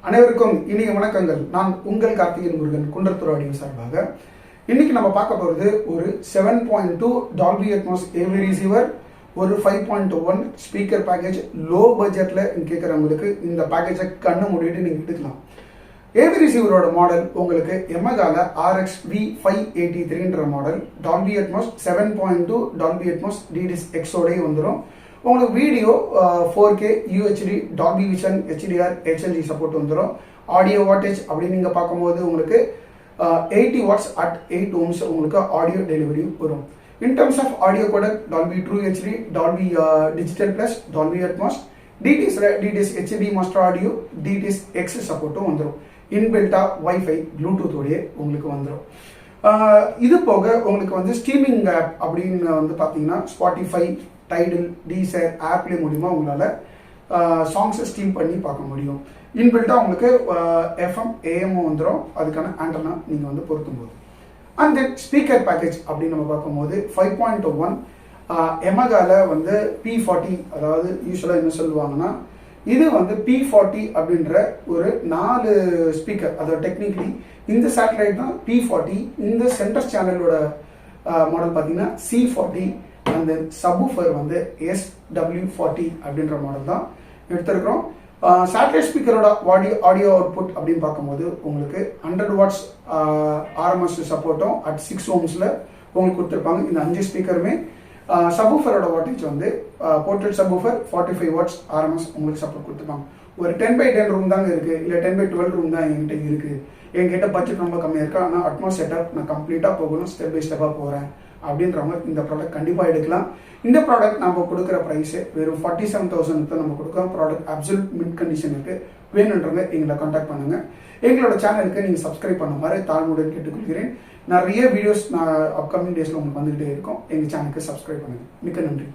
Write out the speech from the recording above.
அனைவருக்கும் இனிய வணக்கங்கள். நான் உங்கள் கார்த்திகேயன் முருகன், குன்றத்தூர் ஆடியோ சார்பாக. இன்னைக்கு நம்ம பார்க்க போகிறது ஒரு 7.2 டால்பி அட்மாஸ் ஏவி ரிசீவர், ஒரு 5.1 ஸ்பீக்கர் பேக்கேஜ். லோ பட்ஜெட்டில் கேட்குறவங்களுக்கு இந்த பேக்கேஜை கண்ணு மூடிட்டு நீங்கள் எடுக்கலாம். ஏவி ரிசீவரோட மாடல் உங்களுக்கு எமகால RX V583ன்ற model. Dolby Atmos 7.2 Dolby Atmos DTS Xோடய வந்துடும். உங்களுக்கு video 4K UHD Dolby vision HDR HLG support வந்துடும். ஆடியோ வாட்டேஜ் அப்படின்னு நீங்கள் பார்க்கும்போது உங்களுக்கு 80 வாட்ஸ் அட் 8 ohms உங்களுக்கு ஆடியோ டெலிவரி வரும். இன் டர்ம்ஸ் ஆஃப் ஆடியோ கூட Dolby true HD, Dolby digital plus, Dolby Atmos, DTS HD master audio, DTS X சப்போர்ட்டும் வந்துடும். இன்பில்ட்டா வைஃபை ப்ளூடூத்தோடைய உங்களுக்கு வந்துடும். இது போக உங்களுக்கு வந்து ஸ்ட்ரீமிங் ஆப் அப்படின்னு வந்து பார்த்தீங்கன்னா ஸ்பாட்டிஃபை, டைடில், டீசர் ஆப்லே மூலிமா உங்களால் சாங்ஸை ஸ்ட்ரீம் பண்ணி பார்க்க முடியும். இன்பில்ட்டாக உங்களுக்கு FM AM வந்துடும். அதுக்கான ஆண்டனா நீங்கள் வந்து பொருத்தும் போது. அண்ட் தென் ஸ்பீக்கர் பேக்கேஜ் அப்படின்னு நம்ம பார்க்கும்போது 5.1 எமகால வந்து P40, அதாவது யூஸ்வலாக என்ன சொல்லுவாங்கன்னா இது வந்து P40 அப்படின்ற ஒரு 4 ஸ்பீக்கர். அதாவது டெக்னிக்கலி இந்த சேட்டலைட் தான் P40. இந்த சென்டர் சேனலோட மாடல் பார்த்தீங்கன்னா C40. அந்த சப்வூஃபர் வந்து SW40 அப்படின்ற மாடல் தான் எடுத்திருக்கிறோம். சேட்டலைட் ஸ்பீக்கரோட ஆடியோ அவுட்புட் அப்படின்னு பார்க்கும்போது உங்களுக்கு 100 வாட்ஸ் RMS சப்போர்ட்டும் அட் 6 ohmsல உங்களுக்கு கொடுத்துருப்பாங்க. இந்த 5 ஸ்பீக்கருமே சப்வூஃபரோட வாட்டேஜ் வந்து போர்ட்ரேட் சப்வூஃபர் 45 வாட்ஸ் RMS உங்களுக்கு சப்போர்ட் கொடுத்துருப்பாங்க. ஒரு 10x10 ரூம் தாங்க இருக்குது, இல்லை 10x12 ரூம் தான் என்கிட்ட இருக்குது. என்கிட்ட பட்ஜெட் ரொம்ப கம்மியாக இருக்குது, ஆனால் அட்மாஸ் செட்டப் நான் கம்ப்ளீட்டாக போகணும், ஸ்டெப் பை ஸ்டெப்பாக போகிறேன் அப்படின்றவங்க இந்த ப்ராடக்ட் கண்டிப்பாக எடுக்கலாம். இந்த ப்ராடக்ட் நம்ம கொடுக்குற ப்ரைஸு வெறும் 47,000 தான் நம்ம கொடுக்குறோம். ப்ராடக்ட் அப்சல்யூட் மிட் கண்டிஷன் இருக்குது. வேணுன்றவங்க எங்களை கான்டாக்ட் பண்ணுங்கள். எங்களோட சேனலுக்கு நீங்கள் சப்ஸ்கிரைப் பண்ண மாதிரி தாழ்வுடன் கேட்டுக்கொள்கிறேன். நிறைய வீடியோஸ் நான் அப்கமிங் டேஸில் உங்களுக்கு வந்துகிட்டே இருக்கும். எங்கள் சேனலுக்கு சப்ஸ்கிரைப் பண்ணுங்கள். மிக்க நன்றி.